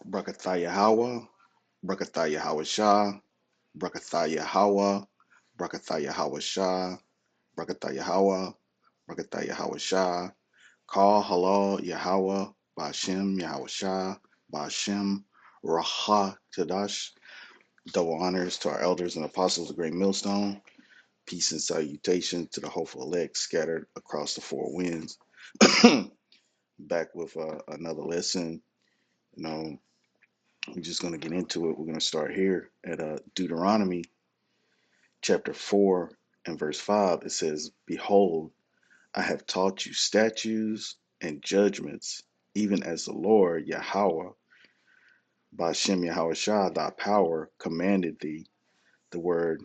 Brakatha Hawa, Brakatha Hawa Shah, Brakatha Hawa, Brakatha Hawa Shah, Brakatha Hawa, Brakatha Hawa Shah, Call Halal Yahweh, Bashem Yahweh Shah, Bashem Raha Tadash. Double honors to our elders and apostles of Great Millstone. Peace and salutation to the hopeful elect scattered across the four winds. Back with another lesson. You know, we're just going to get into it. We're going to start here at Deuteronomy chapter 4 and verse 5. It says, Behold, I have taught you statutes and judgments, even as the Lord Yahweh, by Shem Yahweh Shah, thy power, commanded thee. The word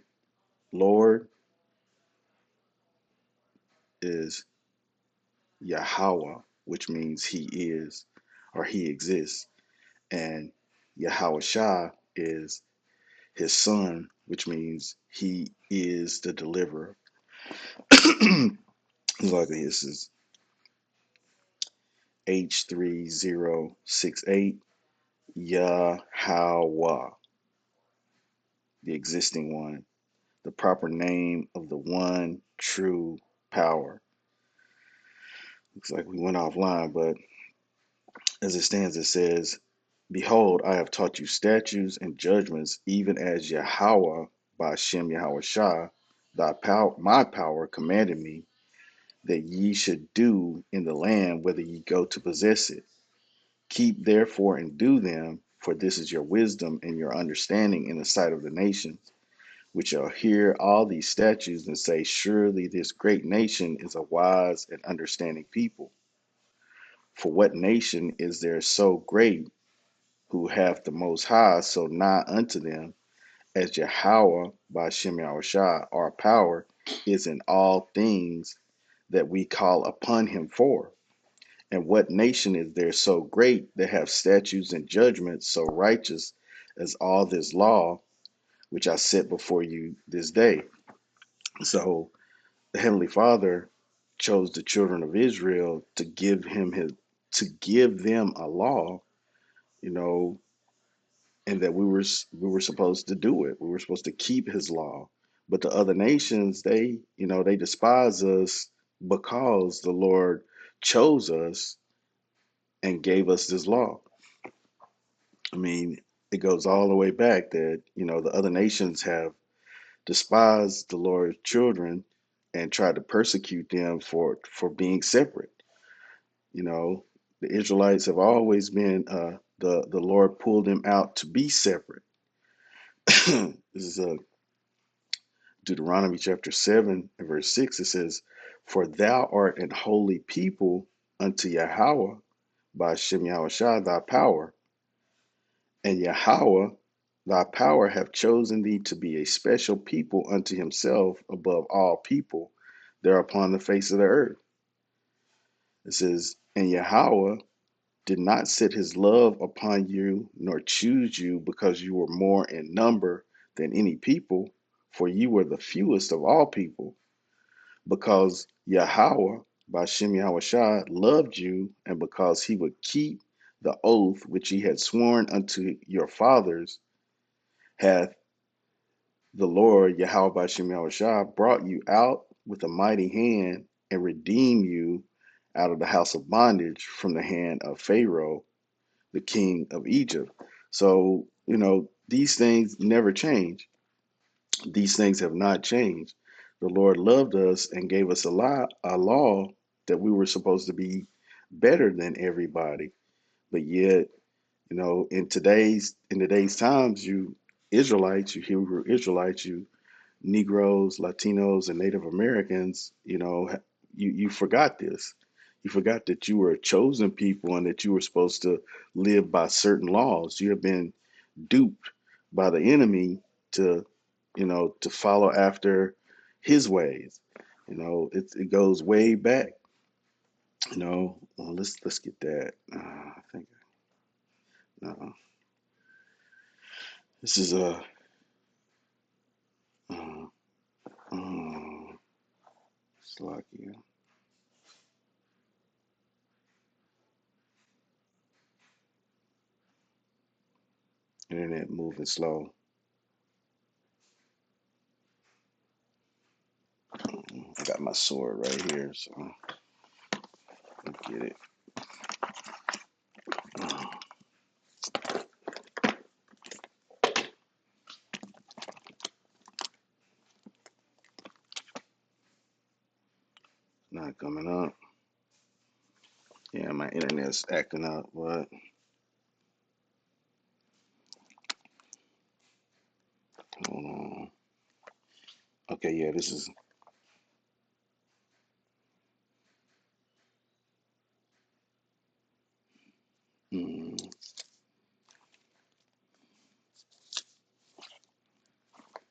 Lord is Yahweh, which means he is or he exists. And Yahweh Shah is his son, which means he is the deliverer. Like this is H3068 Yahweh, the existing one, the proper name of the one true power. Looks like we went offline, but as it stands, it says, Behold, I have taught you statutes and judgments, even as Yahweh by Shem Yahweh Shah, my power commanded me, that ye should do in the land whither ye go to possess it. Keep therefore and do them, for this is your wisdom and your understanding in the sight of the nations, which shall hear all these statutes and say, Surely this great nation is a wise and understanding people. For what nation is there so great, who hath the Most High so nigh unto them, as Yahweh by Shem Shah, our power is in all things that we call upon him for? And what nation is there so great that have statutes and judgments so righteous as all this law which I set before you this day? So the Heavenly Father chose the children of Israel to give them a law, you know, and that we were supposed to do it. We were supposed to keep his law. But the other nations, they despise us because the Lord chose us and gave us this law. I mean, it goes all the way back that, the other nations have despised the Lord's children and tried to persecute them for being separate. The Israelites have always been the Lord pulled them out to be separate. This is Deuteronomy chapter 7 and verse 6. It says, For thou art an holy people unto Yahweh by Shem Shah thy power, and Yahweh thy power hath chosen thee to be a special people unto himself above all people there upon the face of the earth. It says, And Yahweh did not set his love upon you, nor choose you because you were more in number than any people, for you were the fewest of all people, because Yahweh, by Shem Shah, loved you, and because he would keep the oath which he had sworn unto your fathers, hath the Lord, Yahweh by Shem Shah, brought you out with a mighty hand and redeemed you out of the house of bondage from the hand of Pharaoh, the king of Egypt. So, these things never change. These things have not changed. The Lord loved us and gave us a law that we were supposed to be better than everybody. But yet, in today's times, you Israelites, you Hebrew Israelites, you Negroes, Latinos, and Native Americans, you forgot this. You forgot that you were a chosen people and that you were supposed to live by certain laws. You have been duped by the enemy to, to follow after his ways. It goes way back. Well, let's get that. I think this is a. Uh, uh, Slovakia. Internet moving slow. I got my sword right here, so I'll get it. Not coming up. Yeah, my internet's acting up, but hold on. Okay, yeah, this is. Mm,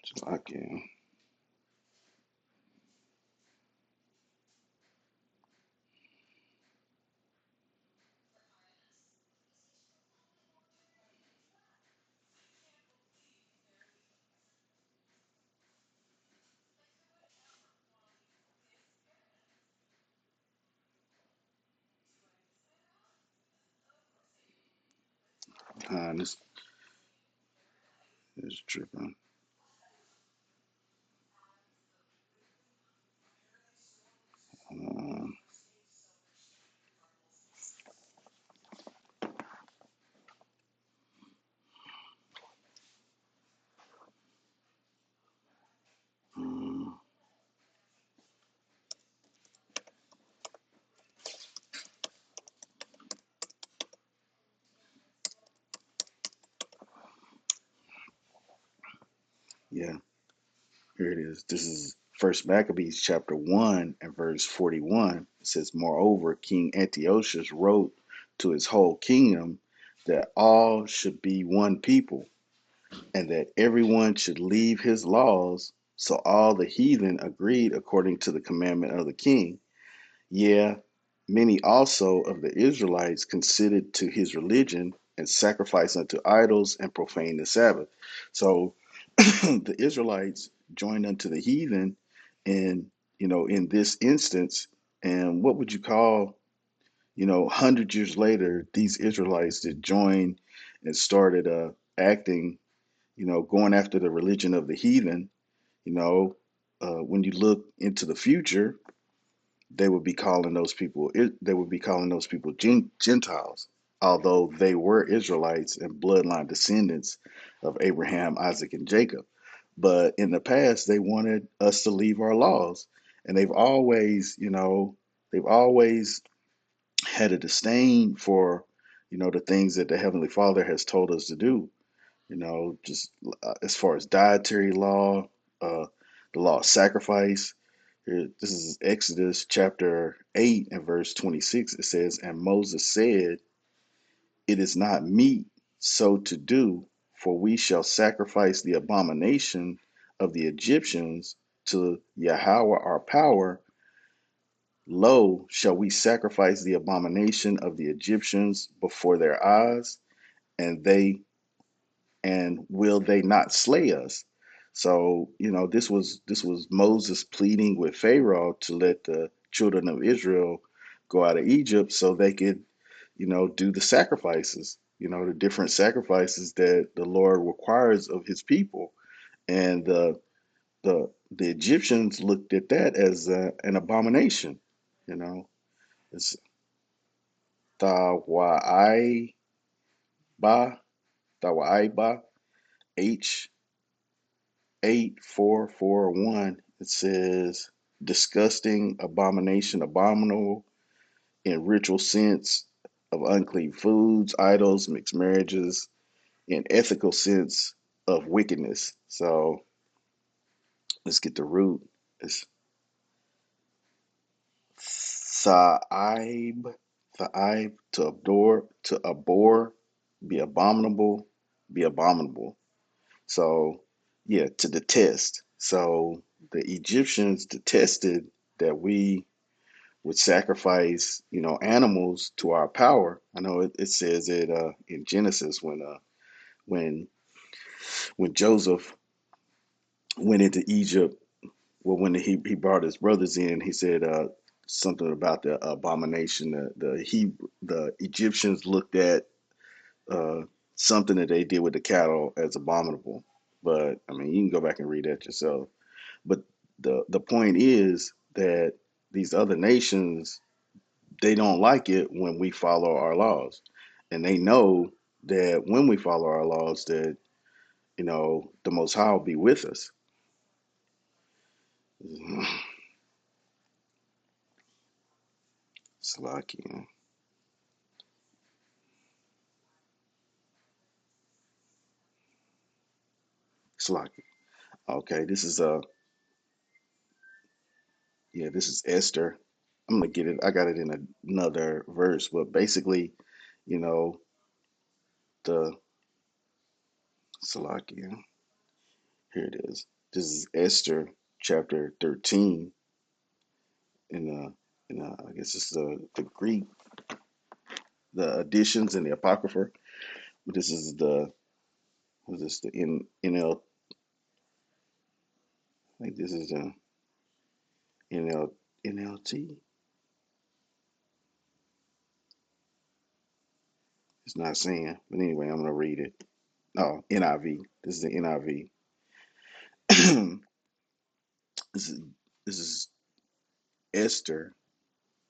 so I can. This is tripping. Um, mm, yeah, here it is. This is First Maccabees chapter 1 and verse 41. It says, "Moreover, King Antiochus wrote to his whole kingdom that all should be one people, and that everyone should leave his laws. So all the heathen agreed according to the commandment of the king. Yeah, many also of the Israelites consented to his religion and sacrificed unto idols and profaned the Sabbath." So the Israelites joined unto the heathen in, in this instance. And what would you call, 100 years later, these Israelites that joined and started acting, going after the religion of the heathen, you know, when you look into the future, they would be calling those people they would be calling those people Gentiles, although they were Israelites and bloodline descendants of Abraham, Isaac, and Jacob. But in the past, they wanted us to leave our laws, and they've always had a disdain for, the things that the Heavenly Father has told us to do. Just as far as dietary law, uh, the law of sacrifice. Here, this is Exodus chapter 8 and verse 26. It says, "And Moses said, It is not meet so to do, for we shall sacrifice the abomination of the Egyptians to Yahweh our power. Lo, shall we sacrifice the abomination of the Egyptians before their eyes, and will they not slay us?" So, this was Moses pleading with Pharaoh to let the children of Israel go out of Egypt so they could, do the sacrifices, the different sacrifices that the Lord requires of his people. And the Egyptians looked at that as an abomination. You know, it's Tawaiba, Tawaiba, H8441. It says disgusting, abomination, abominable in ritual sense of unclean foods, idols, mixed marriages, in ethical sense of wickedness. So let's get the root. It's Sa'ib, Sa'ib, to abhor, be abominable, be abominable. So, yeah, to detest. So the Egyptians detested that we would sacrifice, animals to our power. I know it says it in Genesis when when Joseph went into Egypt. Well, when he brought his brothers in, he said something about the abomination. The Egyptians looked at uh, something that they did with the cattle as abominable. But I mean, you can go back and read that yourself. But the point is that these other nations, they don't like it when we follow our laws, and they know that when we follow our laws, that the Most High will be with us. Slovakia, Slovakia. Okay, this is yeah, this is Esther. I'm gonna get it. I got it in another verse, but basically, you know, the Slovakia. Here it is. This is Esther chapter 13 in I guess it's the Greek, the additions and the Apocrypha. But this is what is this, the NL, I think this is the NLT. It's not saying, but anyway, I'm gonna read it. Oh, NIV. This is the NIV. this is this is Esther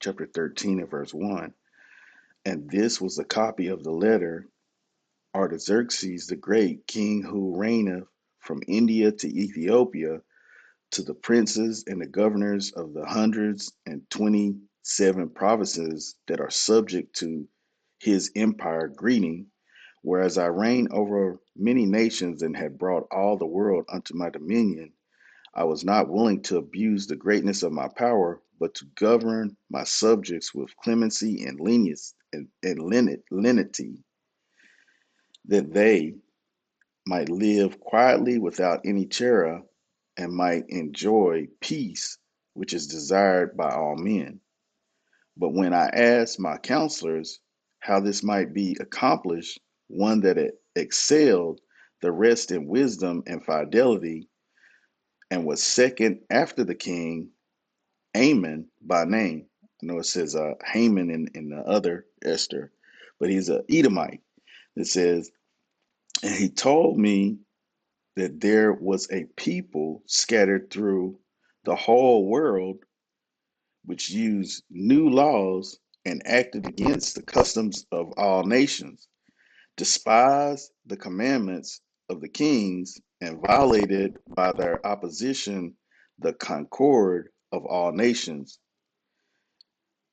chapter 13 and verse 1. And this was a copy of the letter Artaxerxes the great, king who reigneth from India to Ethiopia, to the princes and the governors of the 127 provinces that are subject to his empire, greeting. Whereas I reign over many nations and had brought all the world unto my dominion, I was not willing to abuse the greatness of my power, but to govern my subjects with clemency and leniency and lenity, that they might live quietly without any terror, and might enjoy peace, which is desired by all men. But when I asked my counselors how this might be accomplished, one that excelled the rest in wisdom and fidelity, and was second after the king, Ammon by name. I know it says Haman in the other Esther, but he's a Edomite. It says, and he told me that there was a people scattered through the whole world which used new laws and acted against the customs of all nations, despised the commandments of the kings, and violated by their opposition the concord of all nations.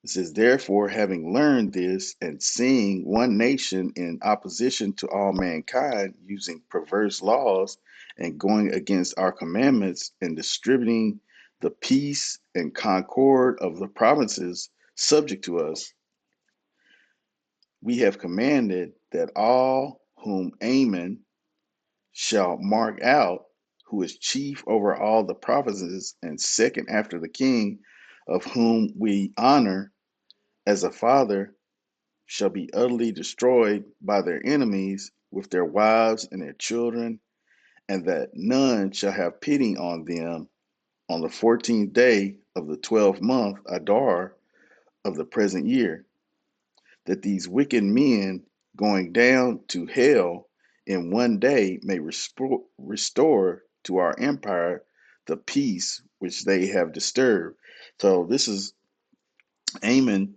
It says, therefore, having learned this and seeing one nation in opposition to all mankind, using perverse laws and going against our commandments and distributing the peace and concord of the provinces subject to us, we have commanded that all whom Ammon shall mark out, who is chief over all the provinces and second after the king, of whom we honor as a father, shall be utterly destroyed by their enemies with their wives and their children, and that none shall have pity on them on the 14th day of the 12th month, Adar, of the present year, that these wicked men going down to hell in one day may restore to our empire the peace which they have disturbed. So this is Ammon,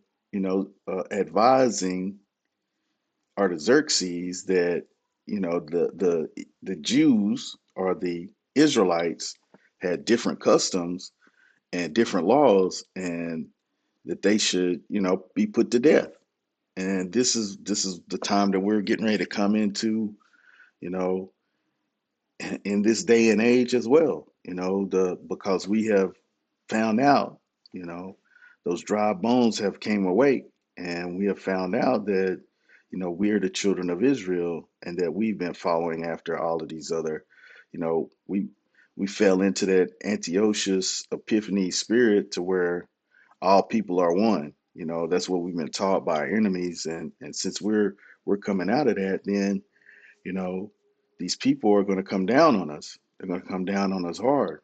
advising Artaxerxes that the Jews or the Israelites had different customs and different laws, and that they should be put to death. And this is the time that we're getting ready to come into, you know, in this day and age as well. The because we have found out, you know, those dry bones have came awake, and we have found out that, we're the children of Israel, and that we've been following after all of these other, we fell into that Antiochus Epiphany spirit to where all people are one. That's what we've been taught by our enemies, and since we're coming out of that, then you know, these people are going to come down on us. They're going to come down on us hard.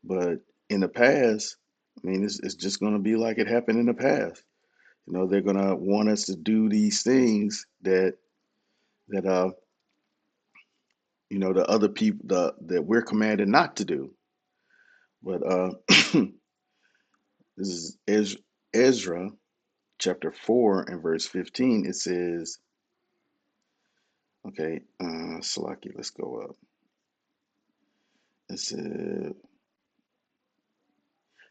But in the past, I mean, it's just going to be like it happened in the past. They're going to want us to do these things that the other people that we're commanded not to do. But this is Ezra chapter 4 and verse 15. It says, okay, Salaki, let's go up. It said,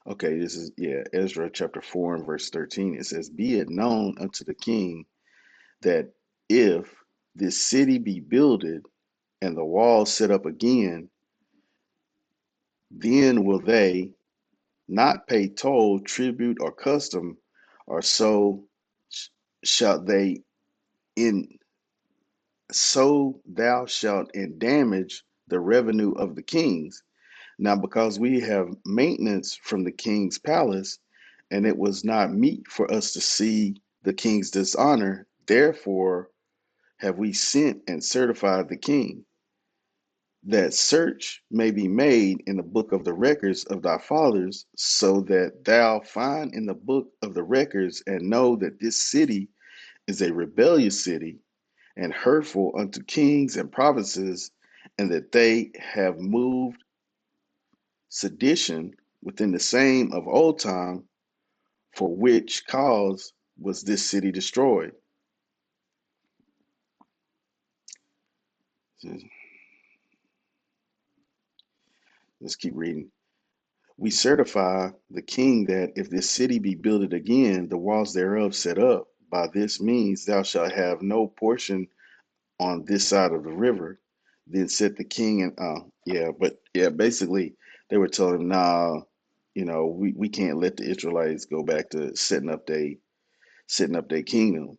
okay, this is, yeah, Ezra chapter 4 and verse 13. It says, be it known unto the king that if this city be builded and the walls set up again, then will they not pay toll, tribute, or custom, or so shall they in so thou shalt in damage the revenue of the kings. Now, because we have maintenance from the king's palace, and it was not meet for us to see the king's dishonor, therefore have we sent and certified the king, that search may be made in the book of the records of thy fathers, so that thou find in the book of the records and know that this city is a rebellious city and hurtful unto kings and provinces, and that they have moved sedition within the same of old time, for which cause was this city destroyed. Let's keep reading. We certify the king that if this city be builded again, the walls thereof set up, by this means thou shalt have no portion on this side of the river. Then said the king, and basically they were telling him, nah, we can't let the Israelites go back to setting up their kingdom.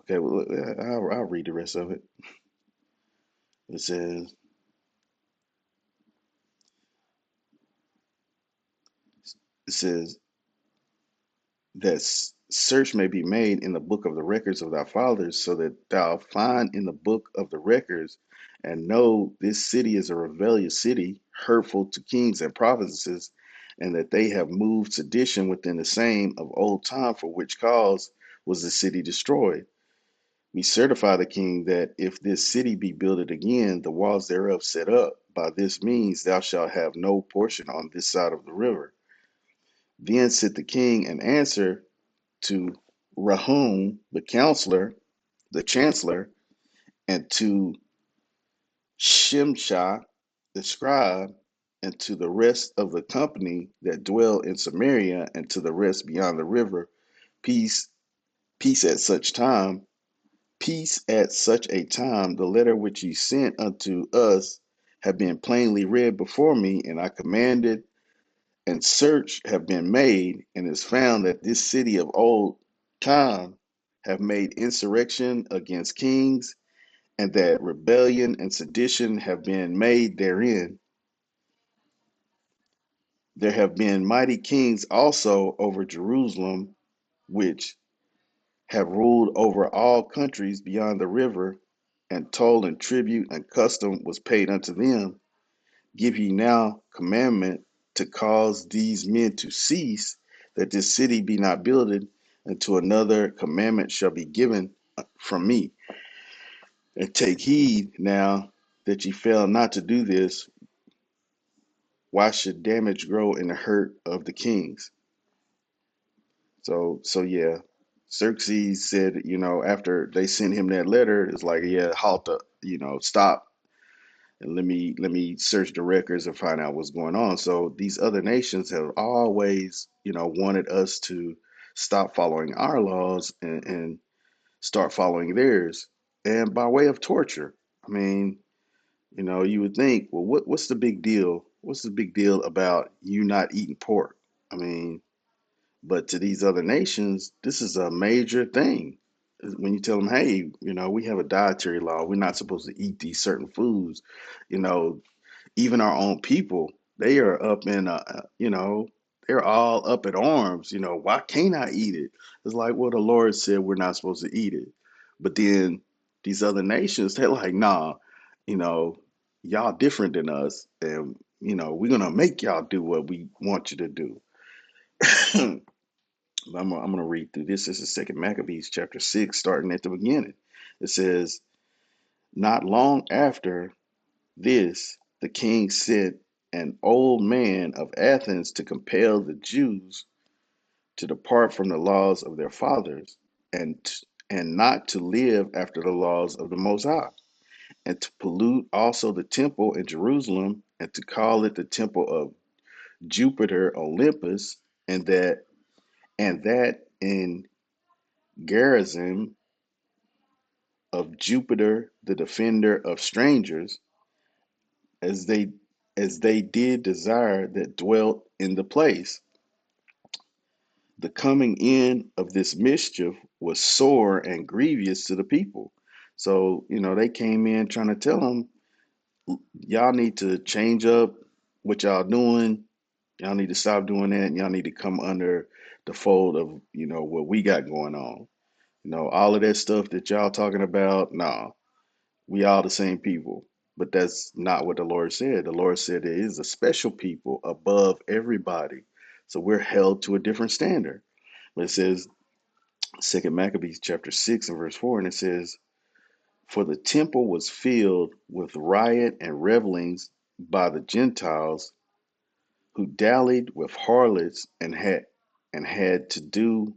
Okay, well, I'll read the rest of it. It says, it says that search may be made in the book of the records of thy fathers, so that thou find in the book of the records and know this city is a rebellious city, hurtful to kings and provinces, and that they have moved sedition within the same of old time, for which cause was the city destroyed. We certify the king that if this city be builded again, the walls thereof set up, by this means thou shalt have no portion on this side of the river. Then said the king and answered to Rahum the counselor, the chancellor, and to Shimshah the scribe, and to the rest of the company that dwell in Samaria, and to the rest beyond the river, peace, peace at such time, peace at such a time. The letter which ye sent unto us have been plainly read before me, and I commanded, and search have been made, and is found that this city of old time have made insurrection against kings, and that rebellion and sedition have been made therein. There have been mighty kings also over Jerusalem, which have ruled over all countries beyond the river, and toll and tribute and custom was paid unto them. Give ye now commandment to cause these men to cease, that this city be not builded, until another commandment shall be given from me. And take heed now that ye fail not to do this. Why should damage grow in the hurt of the kings? So yeah, Xerxes said, after they sent him that letter, it's like, yeah, halt up, stop, and let me search the records and find out what's going on. So these other nations have always, wanted us to stop following our laws and start following theirs, and by way of torture. I mean, you would think, well, what's the big deal? What's the big deal about you not eating pork? I mean, but to these other nations, this is a major thing. When you tell them, hey, we have a dietary law, we're not supposed to eat these certain foods. You know, even our own people, they are up in, they're all up at arms. Why can't I eat it? It's like, well, the Lord said we're not supposed to eat it. But then these other nations, they're like, nah, you know, y'all different than us. And, we're going to make y'all do what we want you to do. I'm going to read through this. This is Second Maccabees chapter 6, starting at the beginning. It says, Not long after this, the king sent an old man of Athens to compel the Jews to depart from the laws of their fathers and not to live after the laws of the Most High, and to pollute also the temple in Jerusalem, and to call it the temple of Jupiter Olympus, and that in Gerizim of Jupiter, the defender of strangers, as they as they did desire that dwelt in the place. The coming in of this mischief was sore and grievous to the people. So, they came in trying to tell them, y'all need to change up what y'all doing. Y'all need to stop doing that. And y'all need to come under the fold of, what we got going on. All of that stuff that y'all talking about, nah, we all the same people. But that's not what the Lord said. The Lord said there is a special people above everybody. So we're held to a different standard. But it says, Second Maccabees chapter 6 and verse 4, and it says, for the temple was filled with riot and revelings by the Gentiles who dallied with harlots and had to do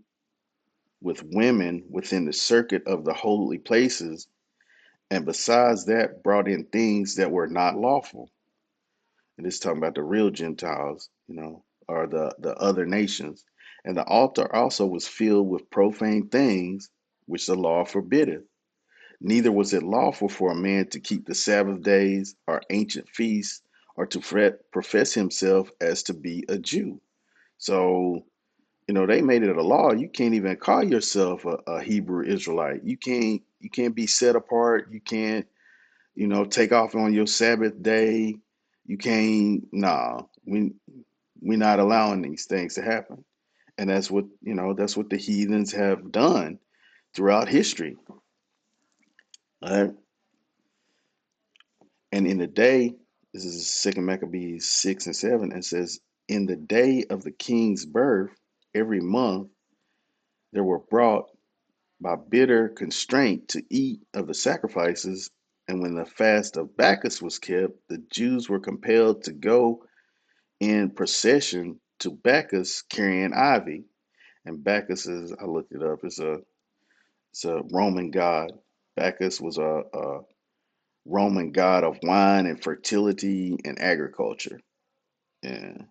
with women within the circuit of the holy places, and besides that brought in things that were not lawful. And this is talking about the real Gentiles, or the other nations. And the altar also was filled with profane things which the law forbiddeth. Neither was it lawful for a man to keep the Sabbath days or ancient feasts, or to profess himself as to be a Jew. So, they made it a law. You can't even call yourself a Hebrew Israelite. You can't be set apart. You can't, take off on your Sabbath day. You can't, nah, we're not allowing these things to happen. And that's what the heathens have done throughout history. Right? And in the day, this is Second Maccabees 6 and 7, it says, in the day of the king's birth, every month there were brought by bitter constraint to eat of the sacrifices, and when the fast of Bacchus was kept, the Jews were compelled to go in procession to Bacchus carrying ivy. And Bacchus is, I looked it up, it's a Roman god. Bacchus was a Roman god of wine and fertility and agriculture. And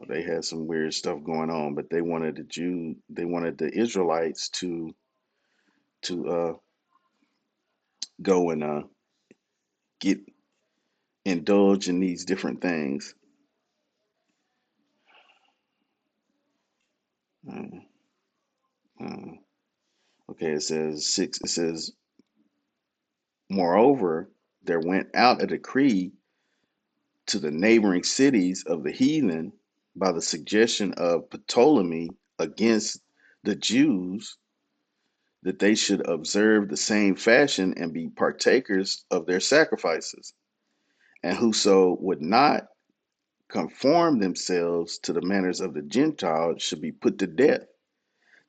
they had some weird stuff going on, but they wanted the Israelites to go and get indulge in these different things. Uh, uh, okay, it says 6. It says, moreover, there went out a decree to the neighboring cities of the heathen by the suggestion of Ptolemy against the Jews, that they should observe the same fashion and be partakers of their sacrifices. And whoso would not conform themselves to the manners of the Gentiles should be put to death.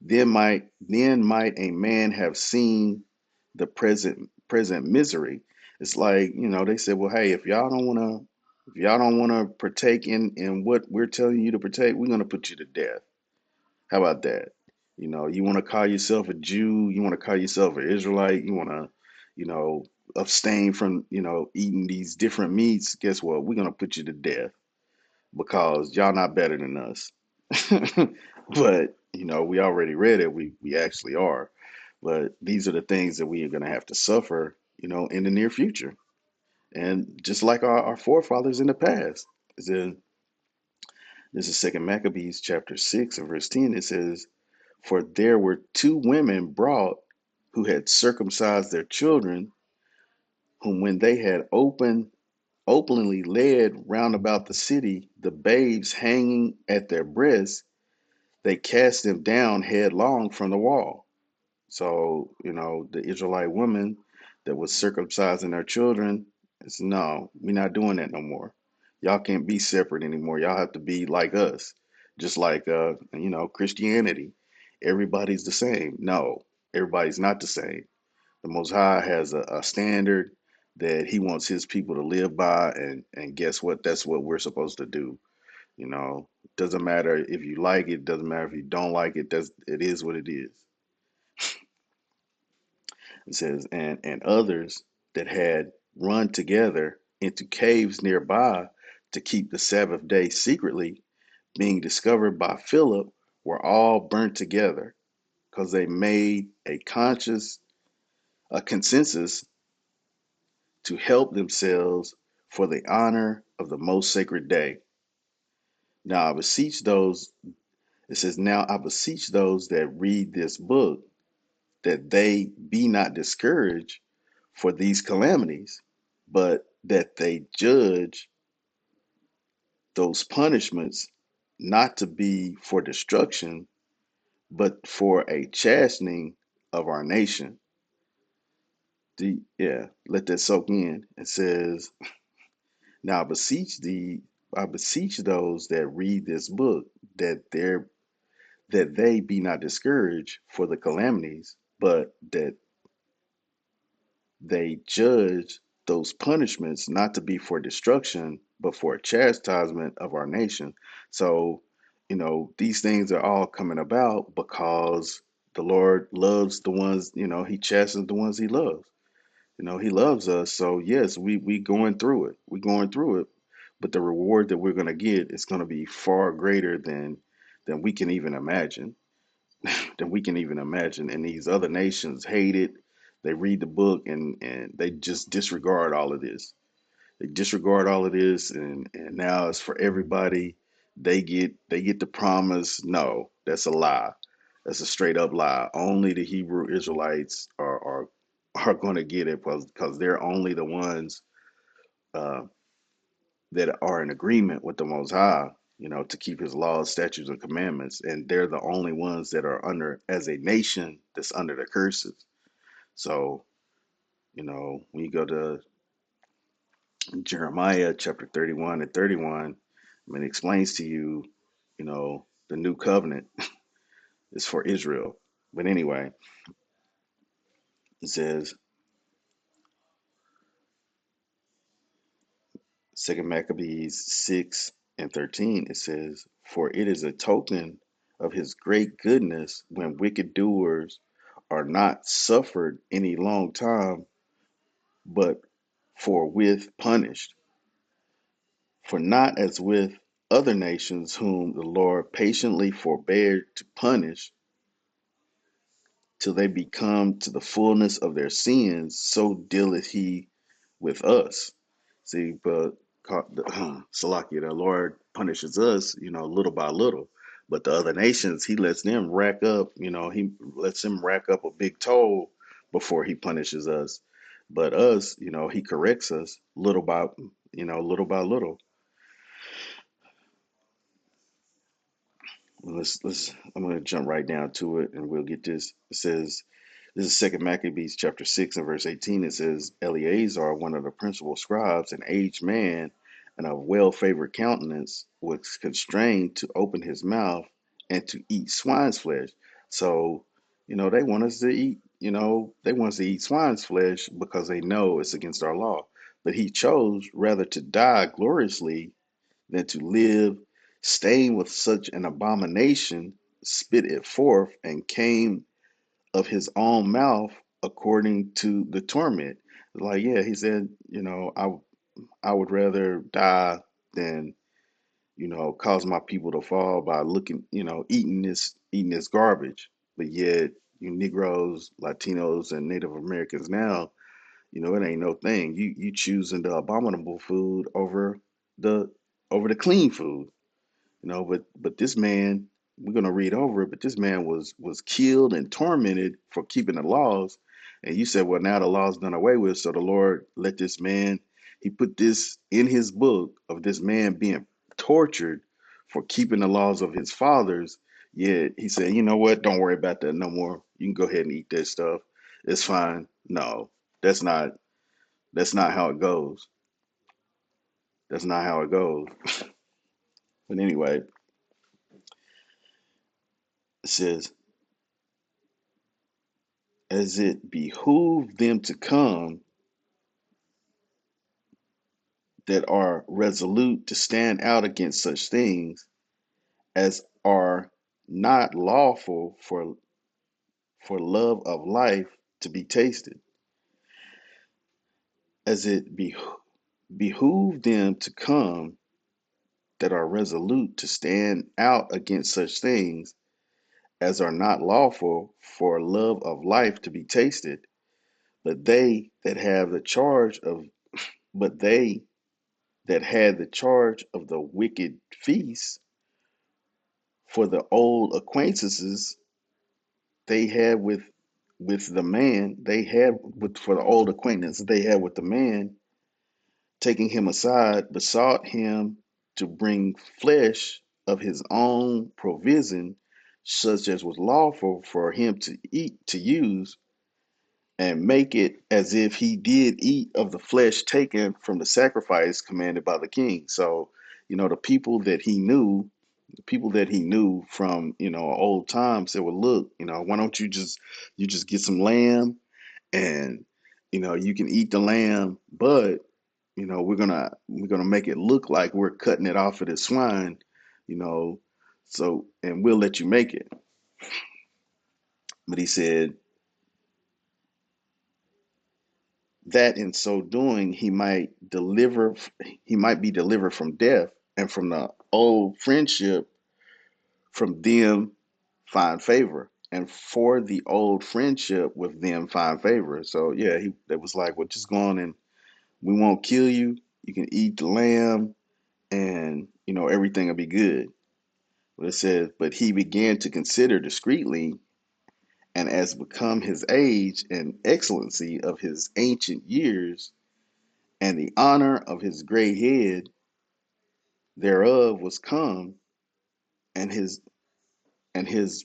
Then might a man have seen the present misery. It's like, they said, well, hey, if y'all don't want to partake in what we're telling you to partake, we're going to put you to death. How about that? You want to call yourself a Jew, you want to call yourself an Israelite, you want to, you know, abstain from, eating these different meats. Guess what? We're going to put you to death because y'all not better than us. But, we already read it. We actually are. But these are the things that we are going to have to suffer, in the near future. And just like our forefathers in the past. Is in This is Second Maccabees chapter 6 and verse 10. It says, for there were two women brought who had circumcised their children, whom when they had openly led round about the city, the babes hanging at their breasts, they cast them down headlong from the wall. So, the Israelite woman that was circumcising their children, it's no, we're not doing that no more. Y'all can't be separate anymore. Y'all have to be like us. Just like Christianity. Everybody's the same. No, everybody's not the same. The Most High has a standard that He wants His people to live by, and guess what? That's what we're supposed to do. You know, doesn't matter if you like it, doesn't matter if you don't like it. It is what it is. It says, and others that had run together into caves nearby to keep the Sabbath day secretly, being discovered by Philip, were all burnt together because they made a consensus to help themselves for the honor of the most sacred day. Now I beseech those, it says, now I beseech those that read this book that they be not discouraged for these calamities, but that they judge those punishments not to be for destruction, but for a chastening of our nation. Let that soak in. It says, now I beseech those that read this book that they be not discouraged for the calamities, but that they judge those punishments not to be for destruction, but for a chastisement of our nation. So, these things are all coming about because the Lord loves the ones, He chastens the ones He loves. He loves us. So yes, we going through it. We going through it, but the reward that we're going to get is going to be far greater than we can even imagine. Than we can even imagine. And these other nations hate it. They read the book and they just disregard all of this. They disregard all of this, and now it's for everybody. They get the promise. No, that's a lie. That's a straight up lie. Only the Hebrew Israelites are going to get it because they're only the ones uh, that are in agreement with the Most High, to keep His laws, statutes, and commandments, and they're the only ones that are under, as a nation, that's under the curses. So, when you go to Jeremiah chapter 31 and 31, I mean, it explains to you, the new covenant is for Israel. But anyway, it says, Second Maccabees 6 and 13, it says, for it is a token of his great goodness when wicked doers are not suffered any long time, but forthwith punished. For not as with other nations whom the Lord patiently forbear to punish till they be come to the fullness of their sins, so dealeth he with us. See, but Salakia, the Lord punishes us, little by little. But the other nations, he lets them rack up, he lets them rack up a big toll before he punishes us. But us, he corrects us little by little. Let's I'm gonna jump right down to it and we'll get this. It says, this is Second Maccabees chapter 6 and verse 18. It says, Eleazar, one of the principal scribes, an aged man and of well favored countenance, was constrained to open his mouth and to eat swine's flesh. So, they want us to eat, they want us to eat swine's flesh because they know it's against our law. But he chose rather to die gloriously than to live stained with such an abomination, spit it forth, and came of his own mouth according to the torment. Like, yeah, he said, I would rather die than, cause my people to fall by looking, eating this garbage. But yet, you Negroes, Latinos, and Native Americans now, it ain't no thing. You choosing the abominable food the over the clean food. But this man, we're gonna read over it, but this man was killed and tormented for keeping the laws. And you said, well, now the law's done away with, so the Lord let this man, he put this in his book of this man being tortured for keeping the laws of his fathers. Yet he said, you know what, don't worry about that no more. You can go ahead and eat that stuff. It's fine. No, that's not that's not how it goes. That's not how it goes. But anyway, it says, as it behooved them to come that are resolute to stand out against such things as are not lawful for love of life to be tasted, as it behooved them to come that are resolute to stand out against such things as are not lawful for love of life to be tasted, but they that have the charge of but they that had the charge of the wicked feast, for the old acquaintances they had with the man they had with for the old acquaintance they had with the man, taking him aside, besought him to bring flesh of his own provision, such as was lawful for him to eat to use, and make it as if he did eat of the flesh taken from the sacrifice commanded by the king. So, the people that he knew from, old times said, well, look, why don't you just get some lamb, and you can eat the lamb, but we're gonna make it look like we're cutting it off of the swine, you know, and we'll let you make it. But he said that in so doing he might be delivered from death, and from the old friendship from them find favor, and for the old friendship with them find favor. So yeah, he that was like, well, just go on, and we won't kill you. You can eat the lamb, and everything will be good. But it says, but he began to consider discreetly, and as become his age and excellency of his ancient years, and the honor of his gray head thereof was come, and his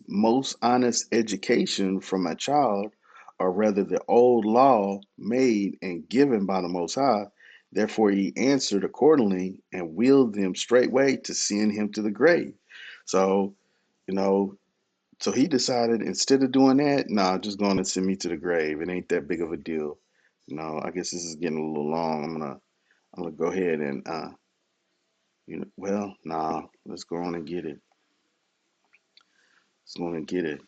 most honest education from a child, or rather the old law made and given by the Most High. Therefore he answered accordingly, and willed them straightway to send him to the grave. So, you know, so he decided, instead of doing that, nah, just going to send me to the grave. It ain't that big of a deal. I guess this is getting a little long. I'm gonna go ahead and well, nah, let's go on and get it. Let's go on and get it.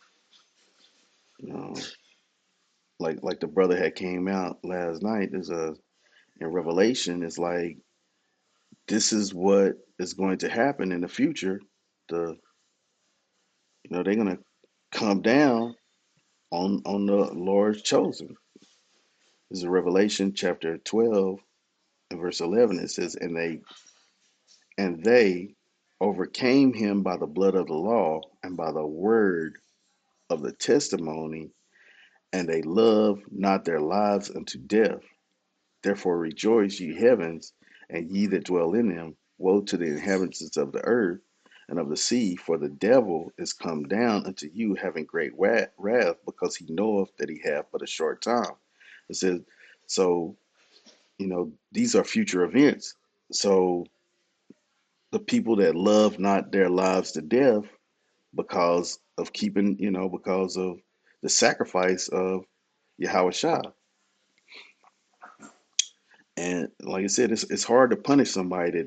You know, like the brother had came out last night. There's a in Revelation. It's like this is what is going to happen in the future. The they're gonna come down on the Lord's chosen. This is Revelation chapter 12 and verse 11. It says, and they overcame him by the blood of the law and by the word of the testimony, and they loved not their lives unto death. Therefore rejoice, ye heavens, and ye that dwell in them. Woe to the inhabitants of the earth and of the sea, for the devil is come down unto you, having great wrath, because he knoweth that he hath but a short time. It says, so, these are future events. So the people that love not their lives to death, because of the sacrifice of Yahweh Shah. And like I said, it's hard to punish somebody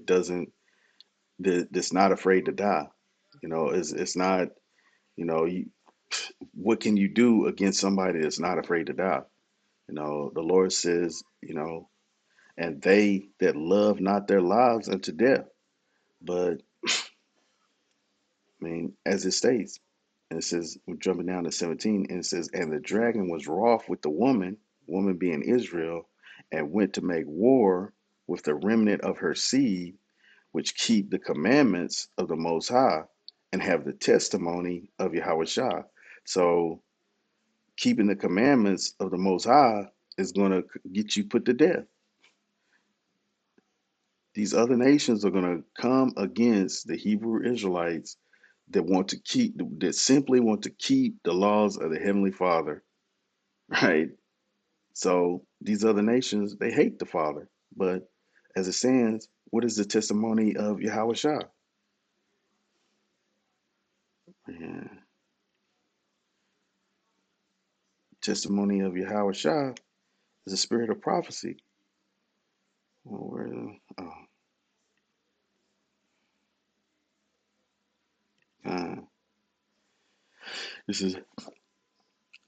that's not afraid to die. It's not, what can you do against somebody that's not afraid to die? The Lord says, and they that love not their lives unto death. But I mean, as it states, and it says, we're jumping down to 17, and it says, and the dragon was wroth with the woman being Israel, and went to make war with the remnant of her seed, which keep the commandments of the Most High, and have the testimony of Yahweh Shah. So, keeping the commandments of the Most High is going to get you put to death. These other nations are going to come against the Hebrew Israelites that simply want to keep the laws of the Heavenly Father, right? So these other nations, they hate the Father. But as it stands, what is the testimony of Yahweh Shah? Yeah. testimony of Yahweh Shah is a spirit of prophecy. Well, this is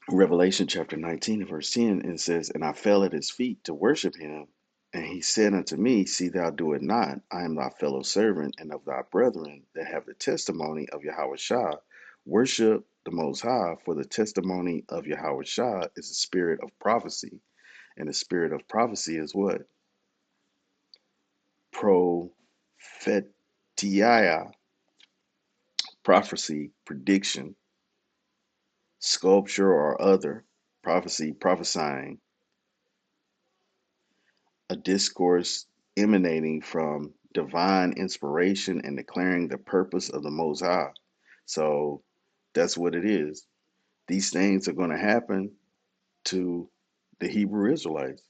Revelation chapter 19 verse 10, and it says, "And I fell at his feet to worship him. And he said unto me, See thou do it not. I am thy fellow servant and of thy brethren that have the testimony of Yahweh Shah. Worship the Most High, for the testimony of Yahweh Shah is the spirit of prophecy. And the spirit of prophecy is what? Prophetia, prophecy, prediction, sculpture or other, prophecy, prophesying, a discourse emanating from divine inspiration and declaring the purpose of the Most High. So that's what it is. These things are going to happen to the Hebrew Israelites.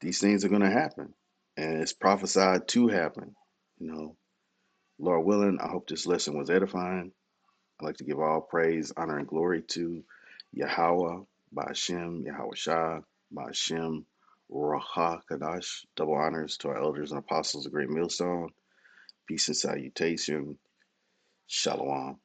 These things are going to happen, and it's prophesied to happen. You know, Lord willing, I hope this lesson was edifying. I'd like to give all praise, honor, and glory to Yahweh, Ba'ashem, Yahweh Shah, Ba'ashem, Raha Kadash. Double honors to our elders and apostles of Great Millstone. Peace and salutation. Shalom.